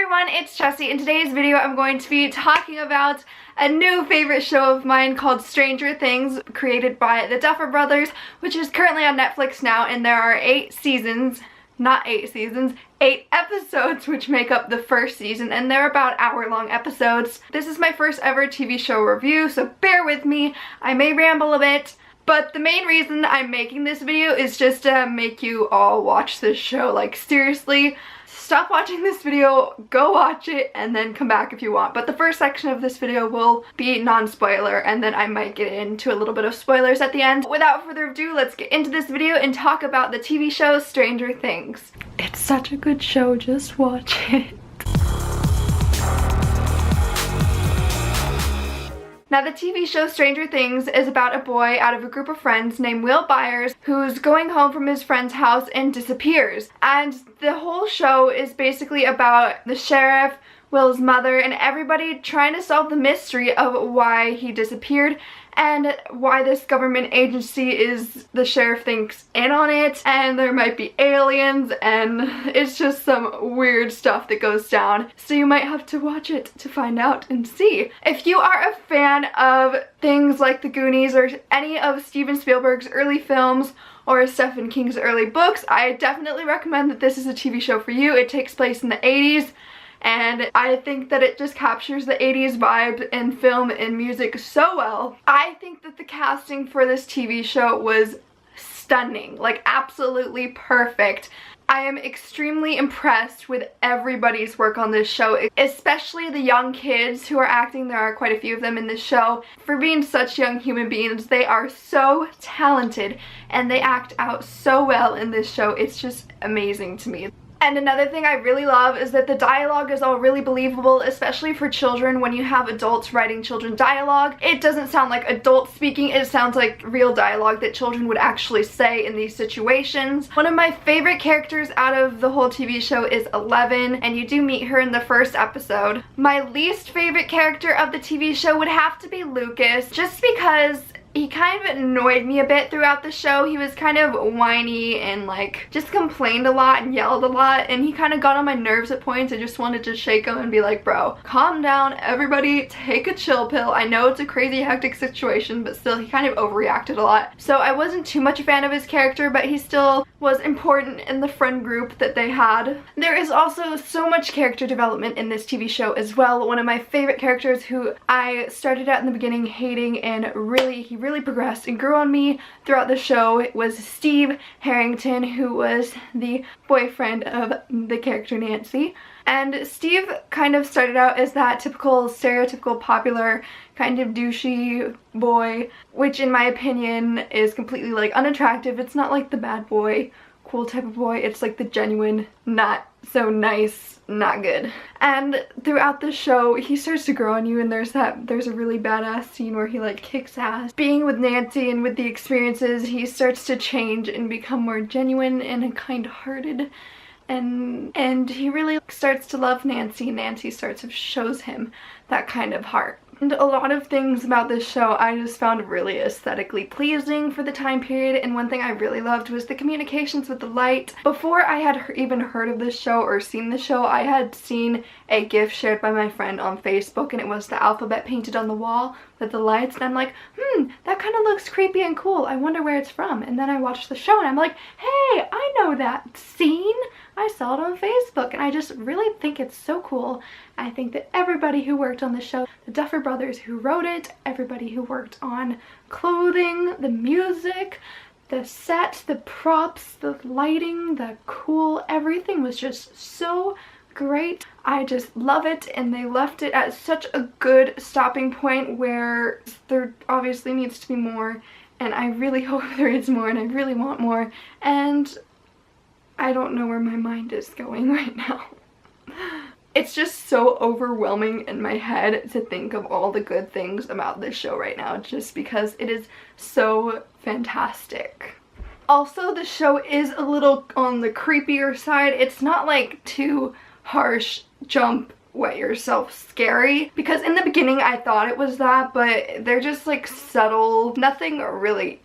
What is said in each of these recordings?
everyone, it's Jessie. In today's video I'm going to be talking about a new favorite show of mine called Stranger Things, created by the Duffer Brothers, which is currently on Netflix now, and there are 8 seasons, not 8 seasons, 8 episodes which make up the first season, and they're about hour-long episodes. This is my first ever TV show review, so bear with me. I may ramble a bit, but the main reason I'm making this video is just to make you all watch this show. Like, seriously, stop watching this video, go watch it, and then come back if you want. But the first section of this video will be non-spoiler, and then I might get into a little bit of spoilers at the end. Without further ado, let's get into this video and talk about the TV show Stranger Things. It's such a good show, just watch it. Now, the TV show Stranger Things is about a boy out of a group of friends named Will Byers who's going home from his friend's house and disappears. And the whole show is basically about the sheriff, Will's mother, and everybody trying to solve the mystery of why he disappeared and why this government agency is, the sheriff thinks, in on it, and there might be aliens, and it's just some weird stuff that goes down. So you might have to watch it to find out and see. If you are a fan of things like The Goonies or any of Steven Spielberg's early films or Stephen King's early books, I definitely recommend that this is a TV show for you. It takes place in the 80s. And I think that it just captures the 80s vibe in film and music so well. I think that the casting for this TV show was stunning, like absolutely perfect. I am extremely impressed with everybody's work on this show, especially the young kids who are acting. There are quite a few of them in this show. For being such young human beings, they are so talented and they act out so well in this show. It's just amazing to me. And another thing I really love is that the dialogue is all really believable, especially for children. When you have adults writing children dialogue, it doesn't sound like adults speaking, it sounds like real dialogue that children would actually say in these situations. One of my favorite characters out of the whole TV show is Eleven, and you do meet her in the first episode. My least favorite character of the TV show would have to be Lucas, just because he kind of annoyed me a bit throughout the show. He was kind of whiny and like just complained a lot and yelled a lot, and he kind of got on my nerves at points. I just wanted to shake him and be like, bro, calm down, everybody take a chill pill. I know it's a crazy hectic situation, but still he kind of overreacted a lot. So I wasn't too much a fan of his character, but he still was important in the friend group that they had. There is also so much character development in this TV show as well. One of my favorite characters who I started out in the beginning hating and he really progressed and grew on me throughout the show was Steve Harrington, who was the boyfriend of the character Nancy. And Steve kind of started out as that typical stereotypical popular kind of douchey boy, which in my opinion is completely like unattractive. It's not like the bad boy, cool type of boy. It's like the genuine, not so nice, not good. And throughout the show he starts to grow on you, and there's a really badass scene where he like kicks ass. Being with Nancy and with the experiences, he starts to change and become more genuine and kind-hearted, and he really starts to love Nancy. Nancy shows him that kind of heart. And a lot of things about this show I just found really aesthetically pleasing for the time period, and one thing I really loved was the communications with the light. Before I had even heard of this show or seen the show, I had seen a GIF shared by my friend on Facebook, and it was the alphabet painted on the wall with the lights, and I'm like, that kind of looks creepy and cool. I wonder where it's from. And then I watched the show and I'm like, hey, I know that scene. I saw it on Facebook, and I just really think it's so cool. I think that everybody who worked on the show, the Duffer Brothers who wrote it, everybody who worked on clothing, the music, the set, the props, the lighting, the cool, everything was just so great. I just love it, and they left it at such a good stopping point where there obviously needs to be more, and I really hope there is more, and I really want more, and I don't know where my mind is going right now. It's just so overwhelming in my head to think of all the good things about this show right now, just because it is so fantastic. Also, the show is a little on the creepier side. It's not like too harsh, jump, wet yourself scary, because in the beginning I thought it was that, but they're just like subtle, nothing really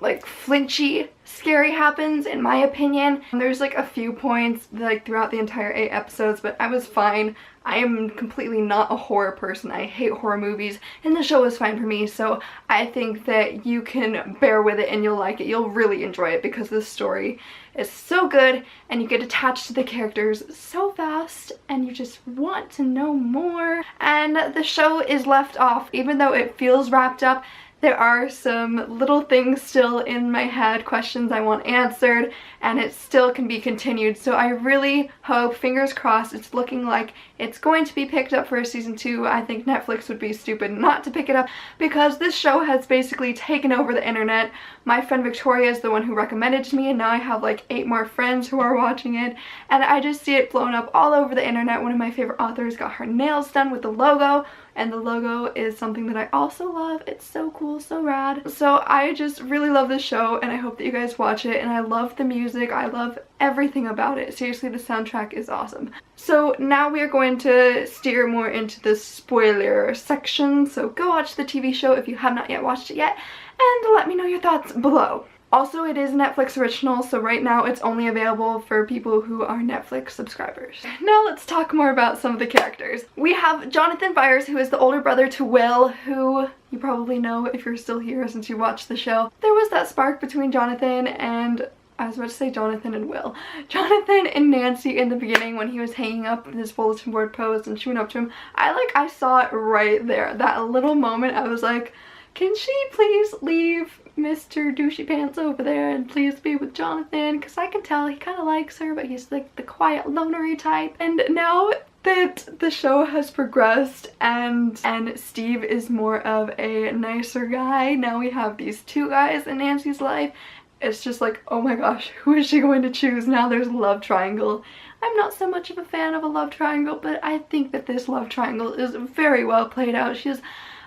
like flinchy scary happens in my opinion. There's like a few points like throughout the entire 8 episodes, but I was fine. I am completely not a horror person. I hate horror movies, and the show was fine for me, so I think that you can bear with it and you'll like it. You'll really enjoy it because the story is so good and you get attached to the characters so fast and you just want to know more. And the show is left off, even though it feels wrapped up. There are some little things still in my head, questions I want answered, and it still can be continued. So I really hope, fingers crossed, it's looking like it's going to be picked up for a season 2. I think Netflix would be stupid not to pick it up because this show has basically taken over the internet. My friend Victoria is the one who recommended it to me, and now I have like 8 more friends who are watching it, and I just see it blown up all over the internet. One of my favorite authors got her nails done with the logo, and the logo is something that I also love. It's so cool, so rad. So I just really love this show, and I hope that you guys watch it, and I love the music. I love everything about it. Seriously, the soundtrack is awesome. So now we are going to steer more into the spoiler section, so go watch the TV show if you have not yet watched it yet, and let me know your thoughts below. Also, it is a Netflix original, so right now it's only available for people who are Netflix subscribers. Now let's talk more about some of the characters. We have Jonathan Byers, who is the older brother to Will, who you probably know if you're still here since you watched the show. There was that spark between Jonathan and, I was about to say Jonathan and Will. Jonathan and Nancy in the beginning when he was hanging up in his bulletin board pose and she went up to him. I saw it right there. That little moment, I was like, can she please leave Mr. Douchey Pants over there and please be with Jonathan? Because I can tell he kind of likes her, but he's like the quiet lonery type. And now that the show has progressed and Steve is more of a nicer guy, now we have these 2 guys in Nancy's life. It's just like, oh my gosh, who is she going to choose? Now there's a love triangle. I'm not so much of a fan of a love triangle, but I think that this love triangle is very well played out. She has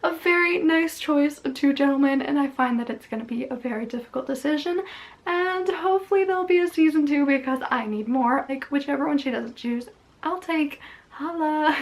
a very nice choice of 2 gentlemen, and I find that it's going to be a very difficult decision, and hopefully there'll be a season 2 because I need more. Like, whichever one she doesn't choose, I'll take. Holla.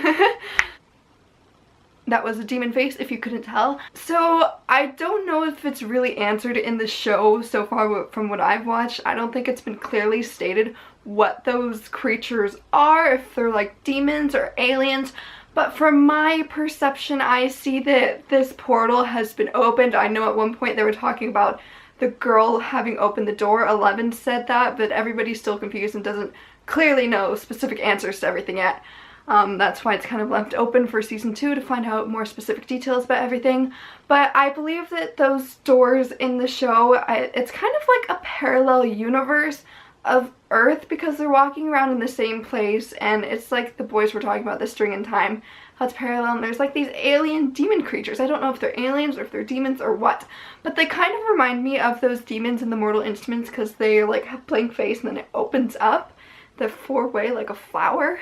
That was a demon face if you couldn't tell. So I don't know if it's really answered in the show so far from what I've watched. I don't think it's been clearly stated what those creatures are, if they're like demons or aliens. But from my perception, I see that this portal has been opened. I know at one point they were talking about the girl having opened the door. 11 said that, but everybody's still confused and doesn't clearly know specific answers to everything yet. That's why it's kind of left open for season 2 to find out more specific details about everything. But I believe that those doors in the show, it's kind of like a parallel universe of Earth because they're walking around in the same place, and it's like the boys were talking about this during in time, how it's parallel, and there's like these alien demon creatures. I don't know if they're aliens or if they're demons or what, but they kind of remind me of those demons in the Mortal Instruments because they like have blank face and then it opens up the 4-way like a flower.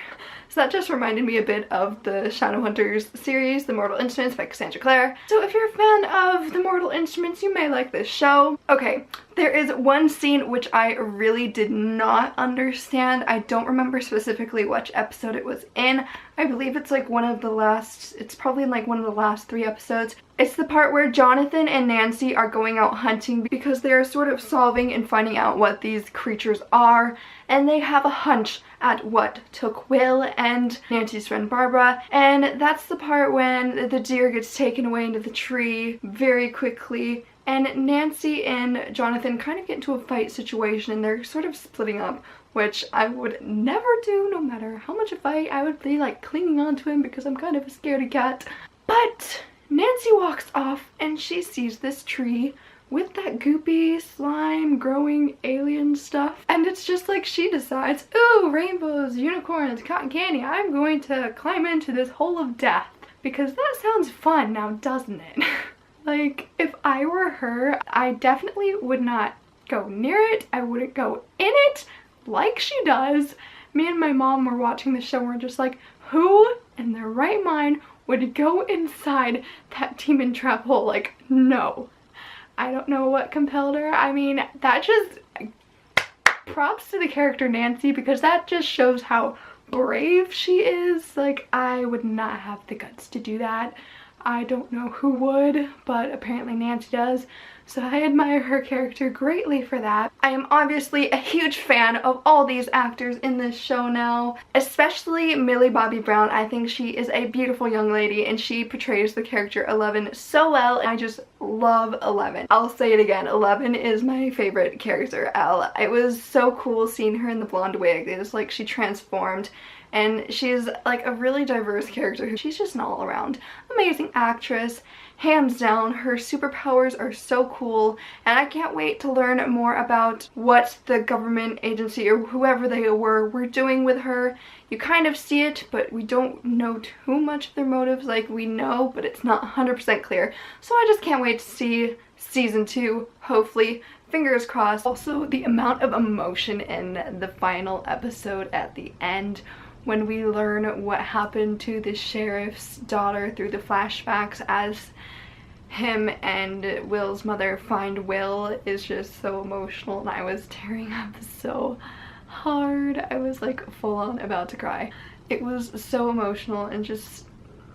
So that just reminded me a bit of the Shadowhunters series, The Mortal Instruments by Cassandra Clare. So if you're a fan of The Mortal Instruments, you may like this show. Okay, there is one scene which I really did not understand. I don't remember specifically which episode it was in. I believe it's like one of the last, it's probably in like one of the last 3 episodes. It's the part where Jonathan and Nancy are going out hunting because they are sort of solving and finding out what these creatures are, and they have a hunch at what took Will and Nancy's friend Barbara, and that's the part when the deer gets taken away into the tree very quickly, and Nancy and Jonathan kind of get into a fight situation and they're sort of splitting up, which I would never do. No matter how much a fight, I would be like clinging on to him because I'm kind of a scaredy cat. But Nancy walks off and she sees this tree with that goopy slime growing alien stuff, and it's just like she decides, ooh, rainbows, unicorns, cotton candy, I'm going to climb into this hole of death because that sounds fun now, doesn't it? Like, if I were her, I definitely would not go near it. I wouldn't go in it like she does. Me and my mom were watching the show and we're just like, who in their right mind would go inside that demon trap hole? Like, no. I don't know what compelled her. I mean, that just, props to the character Nancy, because that just shows how brave she is. Like, I would not have the guts to do that. I don't know who would, but apparently Nancy does. So I admire her character greatly for that. I am obviously a huge fan of all these actors in this show now, especially Millie Bobby Brown. I think she is a beautiful young lady and she portrays the character Eleven so well, and I just love Eleven. I'll say it again, Eleven is my favorite character. It was so cool seeing her in the blonde wig. It was like she transformed, and she's like a really diverse character. She's just an all-around amazing actress. Hands down, her superpowers are so cool, and I can't wait to learn more about what the government agency or whoever they were doing with her. You kind of see it, but we don't know too much of their motives. Like, we know, but it's not 100% clear. So I just can't wait to see season 2, hopefully. Fingers crossed. Also, the amount of emotion in the final episode at the end, when we learn what happened to the sheriff's daughter through the flashbacks as him and Will's mother find Will, is just so emotional, and I was tearing up so hard. I was like full on about to cry. It was so emotional, and just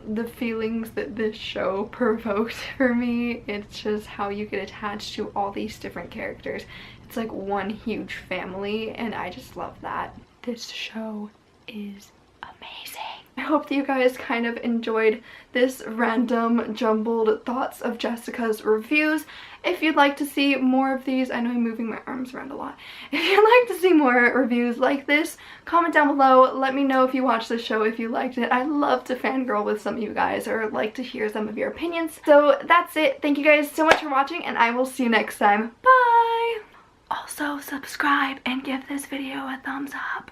the feelings that this show provoked for me, it's just how you get attached to all these different characters. It's like one huge family, and I just love that. This show is amazing. I hope that you guys kind of enjoyed this random jumbled thoughts of Jessica's reviews. If you'd like to see more of these, I know I'm moving my arms around a lot. If you'd like to see more reviews like this, comment down below. Let me know if you watched the show, if you liked it. I'd love to fangirl with some of you guys, or like to hear some of your opinions. So that's it. Thank you guys so much for watching, and I will see you next time. Bye! Also, subscribe and give this video a thumbs up.